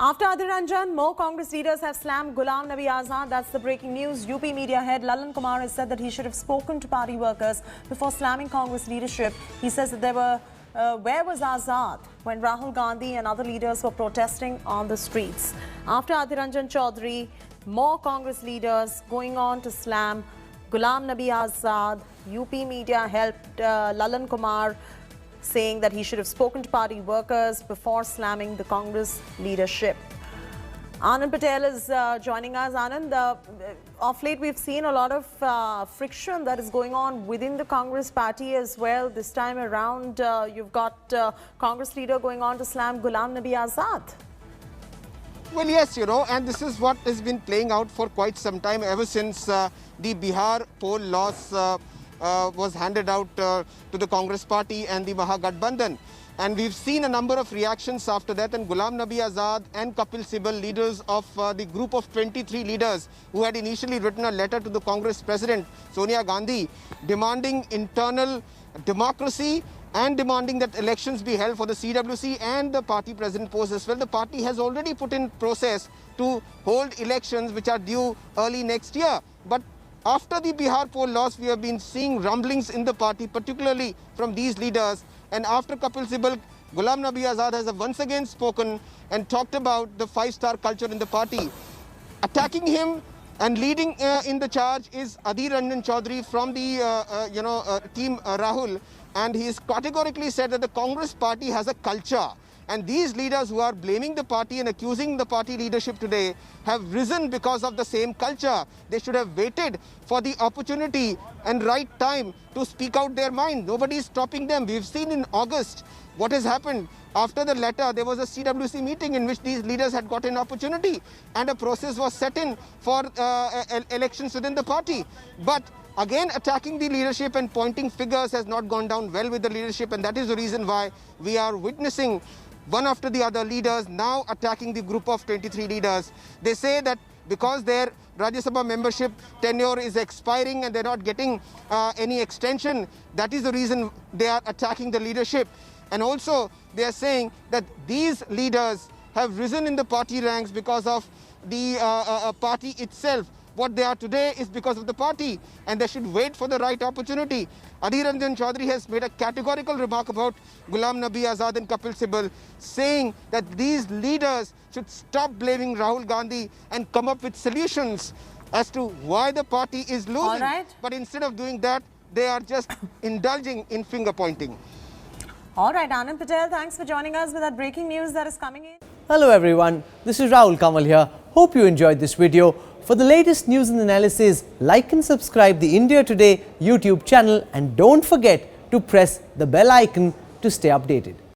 After Adhir Ranjan, more Congress leaders have slammed Ghulam Nabi Azad. That's the breaking news. UP media head Lalan Kumar has said that he should have spoken to party workers before slamming Congress leadership. He says that where was Azad when Rahul Gandhi and other leaders were protesting on the streets? After Adhir Ranjan Chaudhary, more Congress leaders going on to slam Ghulam Nabi Azad. UP media helped Lalan Kumar saying that he should have spoken to party workers before slamming the Congress leadership. Anand Patel is joining us. Anand, of late we've seen a lot of friction that is going on within the Congress party as well. This time around, you've got Congress leader going on to slam Ghulam Nabi Azad. Well, yes, and this is what has been playing out for quite some time, ever since the Bihar poll loss was handed out to the Congress party and the Mahagathbandhan. And we've seen a number of reactions after that, and Ghulam Nabi Azad and Kapil Sibal, leaders of the group of 23 leaders who had initially written a letter to the Congress President Sonia Gandhi demanding internal democracy and demanding that elections be held for the CWC and the party president post as well. The party has already put in process to hold elections which are due early next year. But after the Bihar poll loss, we have been seeing rumblings in the party, particularly from these leaders. And after Kapil Sibal, Ghulam Nabi Azad has once again spoken and talked about the five-star culture in the party. Attacking him and leading in the charge is Adhir Ranjan Chaudhary from the team Rahul. And he has categorically said that the Congress party has a culture. And these leaders who are blaming the party and accusing the party leadership today have risen because of the same culture. They should have waited for the opportunity and right time to speak out their mind. Nobody is stopping them. We've seen in August what has happened. After the letter, there was a CWC meeting in which these leaders had got an opportunity and a process was set in for elections within the party. But again, attacking the leadership and pointing fingers has not gone down well with the leadership, and that is the reason why we are witnessing one after the other leaders now attacking the group of 23 leaders. They say that because their Rajya Sabha membership tenure is expiring and they're not getting any extension, that is the reason they are attacking the leadership. And also they are saying that these leaders have risen in the party ranks because of the party itself. What they are today is because of the party, and they should wait for the right opportunity. Adhir Ranjan Chaudhary has made a categorical remark about Ghulam Nabi Azad and Kapil Sibal, saying that these leaders should stop blaming Rahul Gandhi and come up with solutions as to why the party is losing. All right. But instead of doing that, they are just indulging in finger pointing. All right, Anand Patel, thanks for joining us with that breaking news that is coming in. Hello everyone, this is Rahul Kamal here. Hope you enjoyed this video. For the latest news and analysis, like and subscribe the India Today YouTube channel, and don't forget to press the bell icon to stay updated.